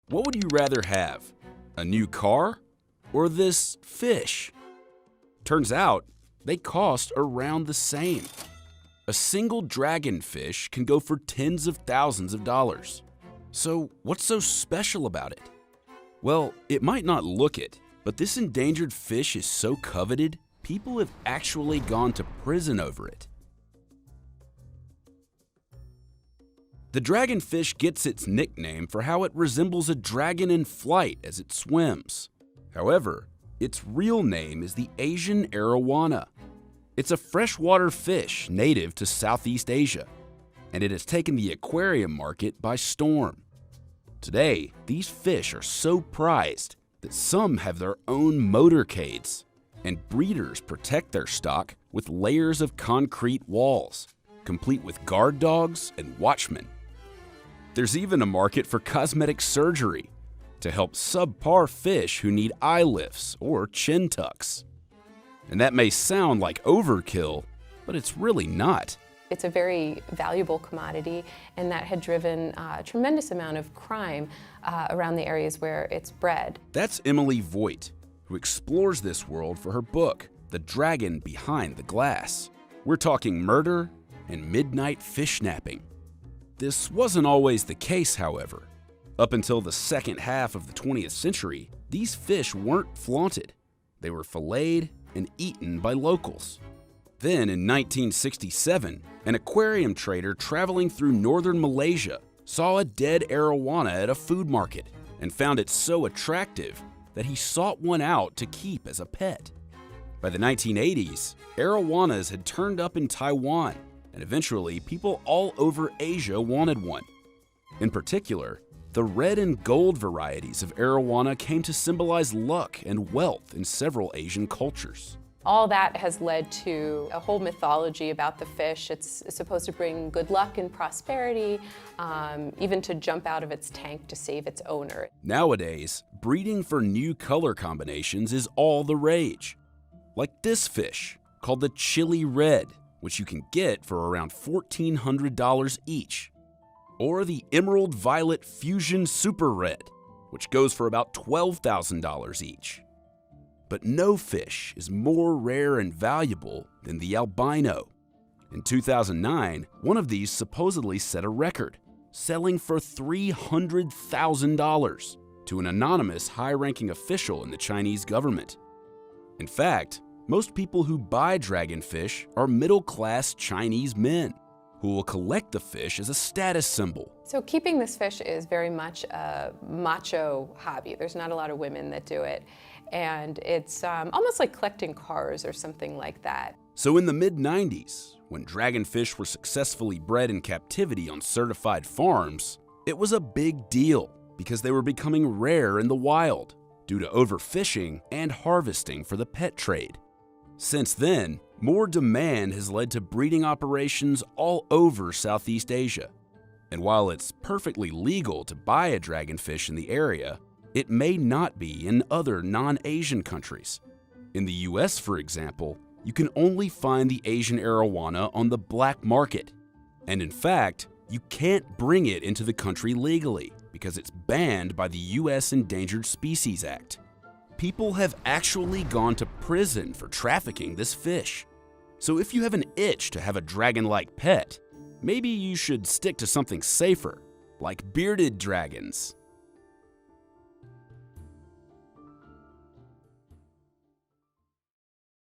What would you rather have? A new car or this fish? Turns out, they cost around the same. A single dragonfish can go for tens of thousands of dollars. So what's so special about it? Well, it might not look it, but this endangered fish is so coveted, people have actually gone to prison over it. The dragonfish gets its nickname for how it resembles a dragon in flight as it swims. However, its real name is the Asian arowana. It's a freshwater fish native to Southeast Asia, and it has taken the aquarium market by storm. Today, these fish are so prized that some have their own motorcades, and breeders protect their stock with layers of concrete walls, complete with guard dogs and watchmen. There's even a market for cosmetic surgery to help subpar fish who need eye lifts or chin tucks. And that may sound like overkill, but it's really not. It's a very valuable commodity, and that had driven a tremendous amount of crime around the areas where it's bred. That's Emily Voigt, who explores this world for her book, The Dragon Behind the Glass. We're talking murder and midnight fish napping. This wasn't always the case, however. Up until the second half of the 20th century, these fish weren't flaunted. They were filleted and eaten by locals. Then in 1967, an aquarium trader traveling through northern Malaysia saw a dead arowana at a food market and found it so attractive that he sought one out to keep as a pet. By the 1980s, arowanas had turned up in Taiwan, and eventually people all over Asia wanted one. In particular, the red and gold varieties of arowana came to symbolize luck and wealth in several Asian cultures. All that has led to a whole mythology about the fish. It's supposed to bring good luck and prosperity, even to jump out of its tank to save its owner. Nowadays, breeding for new color combinations is all the rage. Like this fish, called the chili red, which you can get for around $1,400 each. Or the emerald violet fusion super red, which goes for about $12,000 each. But no fish is more rare and valuable than the albino. In 2009, one of these supposedly set a record, selling for $300,000 to an anonymous high-ranking official in the Chinese government. In fact, most people who buy dragonfish are middle-class Chinese men who will collect the fish as a status symbol. So keeping this fish is very much a macho hobby. There's not a lot of women that do it. And it's almost like collecting cars or something like that. So in the mid-90s, when dragonfish were successfully bred in captivity on certified farms, it was a big deal because they were becoming rare in the wild due to overfishing and harvesting for the pet trade. Since then, more demand has led to breeding operations all over Southeast Asia. And while it's perfectly legal to buy a dragonfish in the area, it may not be in other non-Asian countries. In the US, for example, you can only find the Asian arowana on the black market. And in fact, you can't bring it into the country legally because it's banned by the US Endangered Species Act. People have actually gone to prison for trafficking this fish. So if you have an itch to have a dragon-like pet, maybe you should stick to something safer, like bearded dragons